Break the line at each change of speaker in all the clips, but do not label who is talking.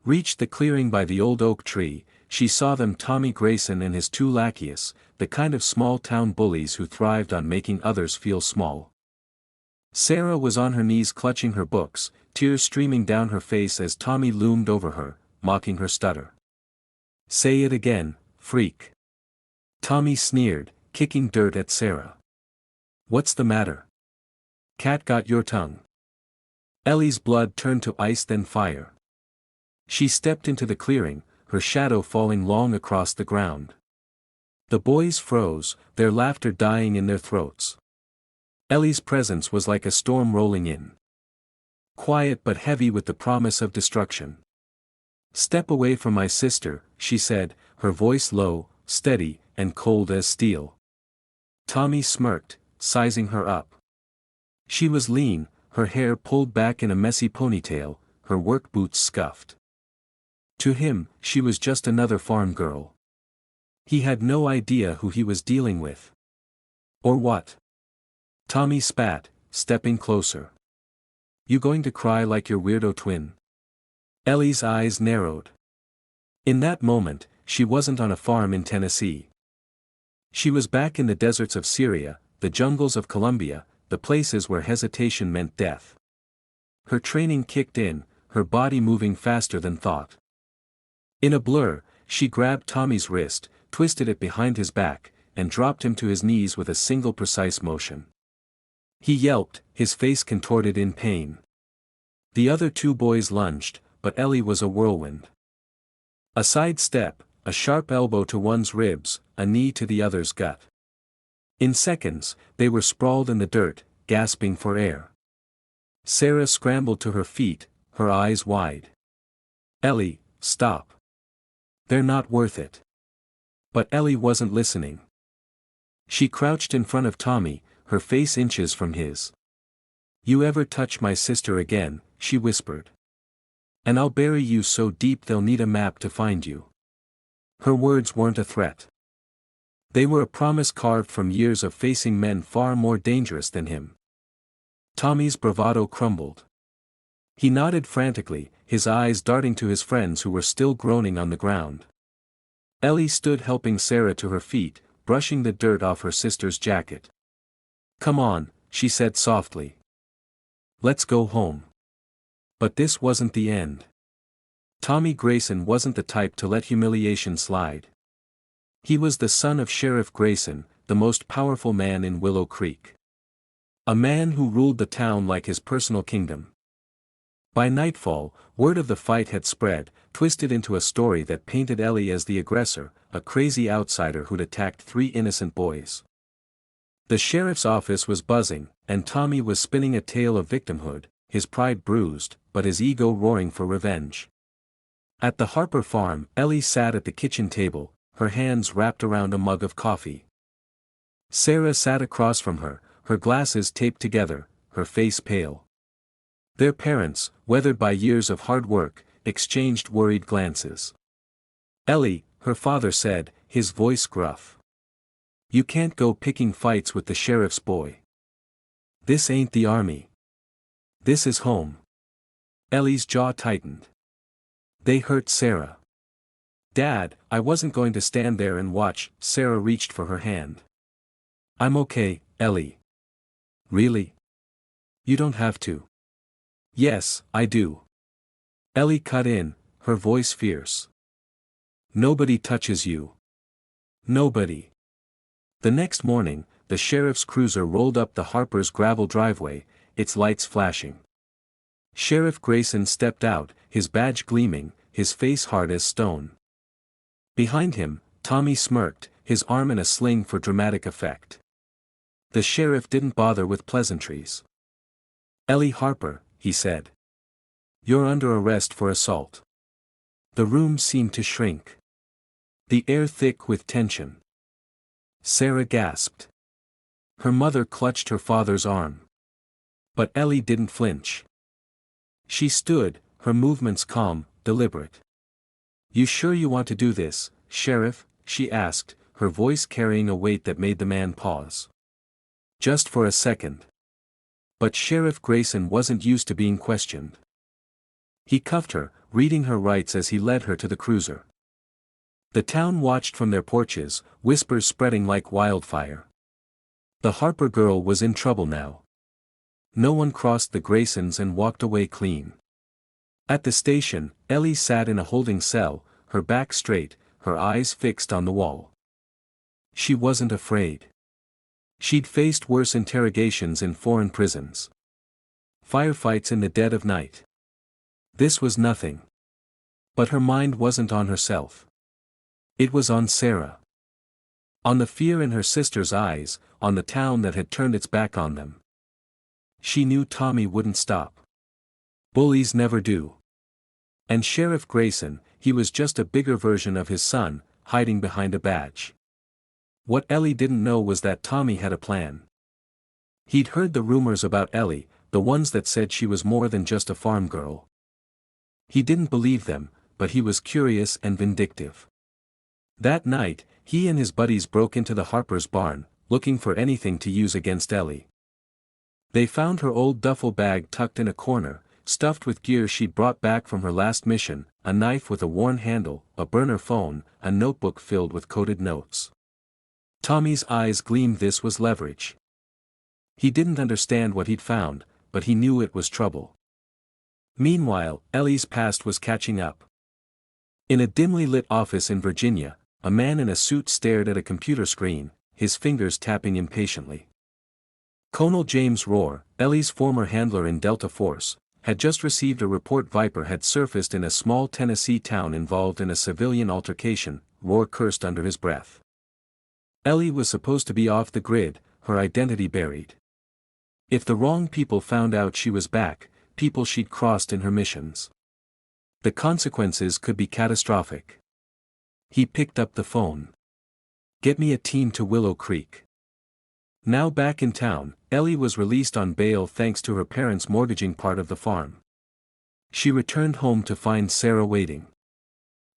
Reached the clearing by the old oak tree, she saw them Tommy Grayson and his two lackeys, the kind of small-town bullies who thrived on making others feel small. Sarah was on her knees clutching her books, tears streaming down her face as Tommy loomed over her, mocking her stutter. "Say it again, freak." Tommy sneered, kicking dirt at Sarah. "What's the matter? Cat got your tongue?" Ellie's blood turned to ice then fire. She stepped into the clearing, her shadow falling long across the ground. The boys froze, their laughter dying in their throats. Ellie's presence was like a storm rolling in. Quiet but heavy with the promise of destruction. "Step away from my sister," she said, her voice low, steady, and cold as steel. Tommy smirked, sizing her up. She was lean, her hair pulled back in a messy ponytail, her work boots scuffed. To him, she was just another farm girl. He had no idea who he was dealing with. Or what? Tommy spat, stepping closer. "You going to cry like your weirdo twin?" Ellie's eyes narrowed. In that moment, she wasn't on a farm in Tennessee. She was back in the deserts of Syria, the jungles of Colombia, the places where hesitation meant death. Her training kicked in, her body moving faster than thought. In a blur, she grabbed Tommy's wrist, twisted it behind his back, and dropped him to his knees with a single precise motion. He yelped, his face contorted in pain. The other two boys lunged, but Ellie was a whirlwind. A side step, a sharp elbow to one's ribs, a knee to the other's gut. In seconds, they were sprawled in the dirt, gasping for air. Sarah scrambled to her feet, her eyes wide. "Ellie, stop. They're not worth it." But Ellie wasn't listening. She crouched in front of Tommy, her face inches from his. "You ever touch my sister again," she whispered. "And I'll bury you so deep they'll need a map to find you." Her words weren't a threat. They were a promise carved from years of facing men far more dangerous than him. Tommy's bravado crumbled. He nodded frantically, his eyes darting to his friends who were still groaning on the ground. Ellie stood helping Sarah to her feet, brushing the dirt off her sister's jacket. "Come on," she said softly. "Let's go home." But this wasn't the end. Tommy Grayson wasn't the type to let humiliation slide. He was the son of Sheriff Grayson, the most powerful man in Willow Creek. A man who ruled the town like his personal kingdom. By nightfall, word of the fight had spread, twisted into a story that painted Ellie as the aggressor, a crazy outsider who'd attacked 3 innocent boys. The sheriff's office was buzzing, and Tommy was spinning a tale of victimhood, his pride bruised, but his ego roaring for revenge. At the Harper farm, Ellie sat at the kitchen table, her hands wrapped around a mug of coffee. Sarah sat across from her, her glasses taped together, her face pale. Their parents, weathered by years of hard work, exchanged worried glances. "Ellie," her father said, his voice gruff. "You can't go picking fights with the sheriff's boy. This ain't the army. This is home." Ellie's jaw tightened. They hurt Sarah. "Dad, I wasn't going to stand there and watch." Sarah reached for her hand. "I'm okay, Ellie." "Really? You don't have to." "Yes, I do." Ellie cut in, her voice fierce. "Nobody touches you. Nobody." The next morning, the sheriff's cruiser rolled up the Harper's gravel driveway, its lights flashing. Sheriff Grayson stepped out, his badge gleaming, his face hard as stone. Behind him, Tommy smirked, his arm in a sling for dramatic effect. The sheriff didn't bother with pleasantries. "Ellie Harper," he said. "You're under arrest for assault." The room seemed to shrink. The air thick with tension. Sarah gasped. Her mother clutched her father's arm. But Ellie didn't flinch. She stood, her movements calm, deliberate. "You sure you want to do this, Sheriff?" she asked, her voice carrying a weight that made the man pause. Just for a second. But Sheriff Grayson wasn't used to being questioned. He cuffed her, reading her rights as he led her to the cruiser. The town watched from their porches, whispers spreading like wildfire. The Harper girl was in trouble now. No one crossed the Graysons and walked away clean. At the station, Ellie sat in a holding cell, her back straight, her eyes fixed on the wall. She wasn't afraid. She'd faced worse interrogations in foreign prisons. Firefights in the dead of night. This was nothing. But her mind wasn't on herself. It was on Sarah. On the fear in her sister's eyes, on the town that had turned its back on them. She knew Tommy wouldn't stop. Bullies never do. And Sheriff Grayson, he was just a bigger version of his son, hiding behind a badge. What Ellie didn't know was that Tommy had a plan. He'd heard the rumors about Ellie, the ones that said she was more than just a farm girl. He didn't believe them, but he was curious and vindictive. That night, he and his buddies broke into the Harper's barn, looking for anything to use against Ellie. They found her old duffel bag tucked in a corner, stuffed with gear she'd brought back from her last mission, a knife with a worn handle, a burner phone, a notebook filled with coded notes. Tommy's eyes gleamed. This was leverage. He didn't understand what he'd found, but he knew it was trouble. Meanwhile, Ellie's past was catching up. In a dimly lit office in Virginia, a man in a suit stared at a computer screen, his fingers tapping impatiently. Colonel James Rohr, Ellie's former handler in Delta Force, had just received a report Viper had surfaced in a small Tennessee town involved in a civilian altercation. Rohr cursed under his breath. Ellie was supposed to be off the grid, her identity buried. If the wrong people found out she was back, people she'd crossed in her missions, the consequences could be catastrophic. He picked up the phone. "Get me a team to Willow Creek." Now back in town, Ellie was released on bail thanks to her parents mortgaging part of the farm. She returned home to find Sarah waiting.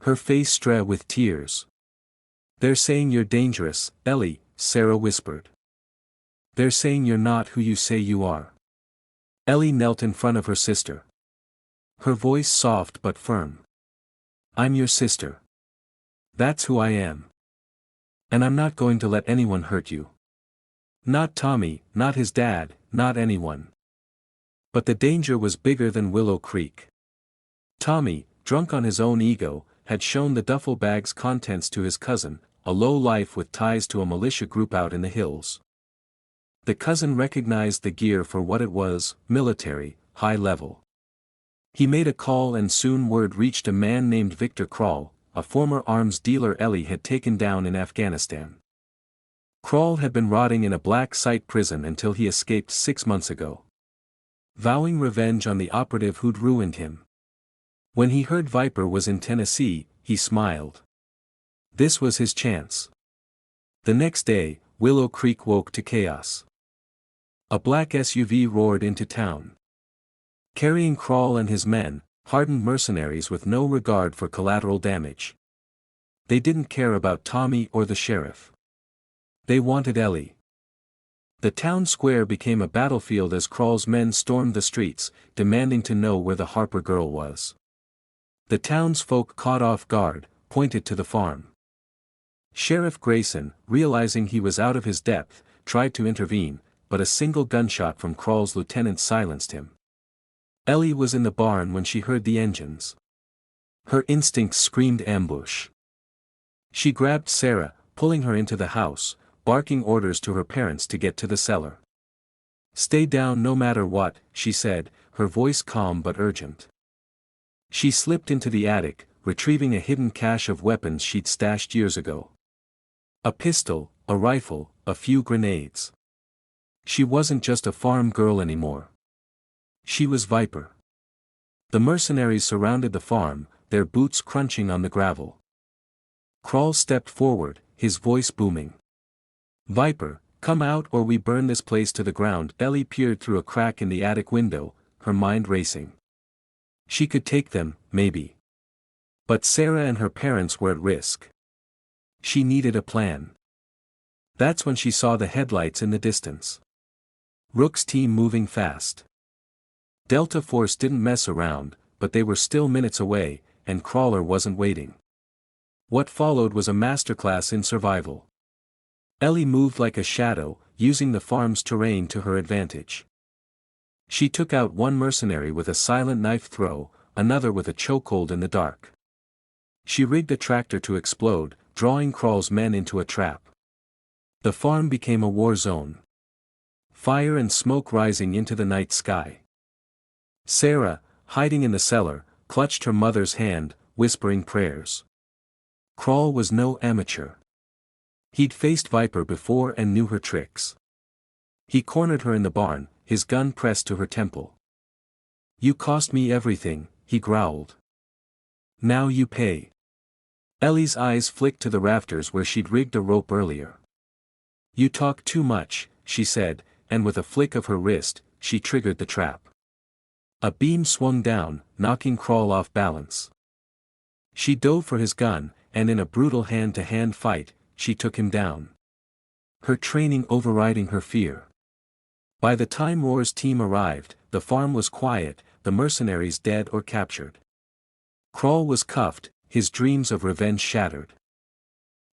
Her face streaked with tears. "They're saying you're dangerous, Ellie," Sarah whispered. "They're saying you're not who you say you are." Ellie knelt in front of her sister. Her voice soft but firm. "I'm your sister. That's who I am. And I'm not going to let anyone hurt you. Not Tommy, not his dad, not anyone." But the danger was bigger than Willow Creek. Tommy, drunk on his own ego, had shown the duffel bag's contents to his cousin, a low-life with ties to a militia group out in the hills. The cousin recognized the gear for what it was, military, high level. He made a call and soon word reached a man named Victor Krall, a former arms dealer Ellie had taken down in Afghanistan. Krall had been rotting in a black site prison until he escaped 6 months ago, vowing revenge on the operative who'd ruined him. When he heard Viper was in Tennessee, he smiled. This was his chance. The next day, Willow Creek woke to chaos. A black SUV roared into town, carrying Krall and his men, hardened mercenaries with no regard for collateral damage. They didn't care about Tommy or the sheriff. They wanted Ellie. The town square became a battlefield as Krall's men stormed the streets, demanding to know where the Harper girl was. The townsfolk, caught off guard, pointed to the farm. Sheriff Grayson, realizing he was out of his depth, tried to intervene, but a single gunshot from Krall's lieutenant silenced him. Ellie was in the barn when she heard the engines. Her instincts screamed ambush. She grabbed Sarah, pulling her into the house, barking orders to her parents to get to the cellar. "Stay down no matter what," she said, her voice calm but urgent. She slipped into the attic, retrieving a hidden cache of weapons she'd stashed years ago. A pistol, a rifle, a few grenades. She wasn't just a farm girl anymore. She was Viper. The mercenaries surrounded the farm, their boots crunching on the gravel. Krall stepped forward, his voice booming. "Viper, come out or we burn this place to the ground." Ellie peered through a crack in the attic window, her mind racing. She could take them, maybe. But Sarah and her parents were at risk. She needed a plan. That's when she saw the headlights in the distance. Rook's team moving fast. Delta Force didn't mess around, but they were still minutes away, and Crawler wasn't waiting. What followed was a masterclass in survival. Ellie moved like a shadow, using the farm's terrain to her advantage. She took out one mercenary with a silent knife throw, another with a chokehold in the dark. She rigged a tractor to explode, drawing Crawl's men into a trap. The farm became a war zone. Fire and smoke rising into the night sky. Sarah, hiding in the cellar, clutched her mother's hand, whispering prayers. Crawl was no amateur. He'd faced Viper before and knew her tricks. He cornered her in the barn, his gun pressed to her temple. "You cost me everything," he growled. "Now you pay." Ellie's eyes flicked to the rafters where she'd rigged a rope earlier. "You talk too much," she said, and with a flick of her wrist, she triggered the trap. A beam swung down, knocking Crawl off balance. She dove for his gun, and in a brutal hand-to-hand fight, she took him down. Her training overriding her fear. By the time Roar's team arrived, the farm was quiet, the mercenaries dead or captured. Crawl was cuffed, his dreams of revenge shattered.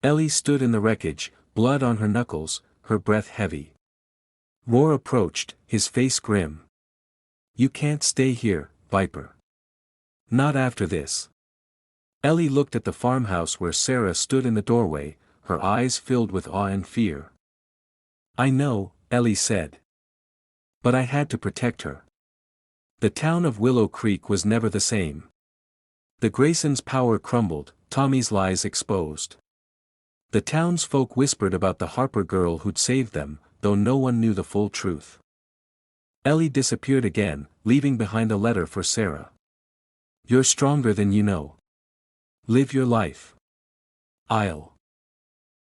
Ellie stood in the wreckage, blood on her knuckles, her breath heavy. Roar approached, his face grim. "You can't stay here, Viper. Not after this." Ellie looked at the farmhouse where Sarah stood in the doorway, her eyes filled with awe and fear. "I know," Ellie said. "But I had to protect her." The town of Willow Creek was never the same. The Graysons' power crumbled, Tommy's lies exposed. The townsfolk whispered about the Harper girl who'd saved them, though no one knew the full truth. Ellie disappeared again, leaving behind a letter for Sarah. "You're stronger than you know. Live your life. I'll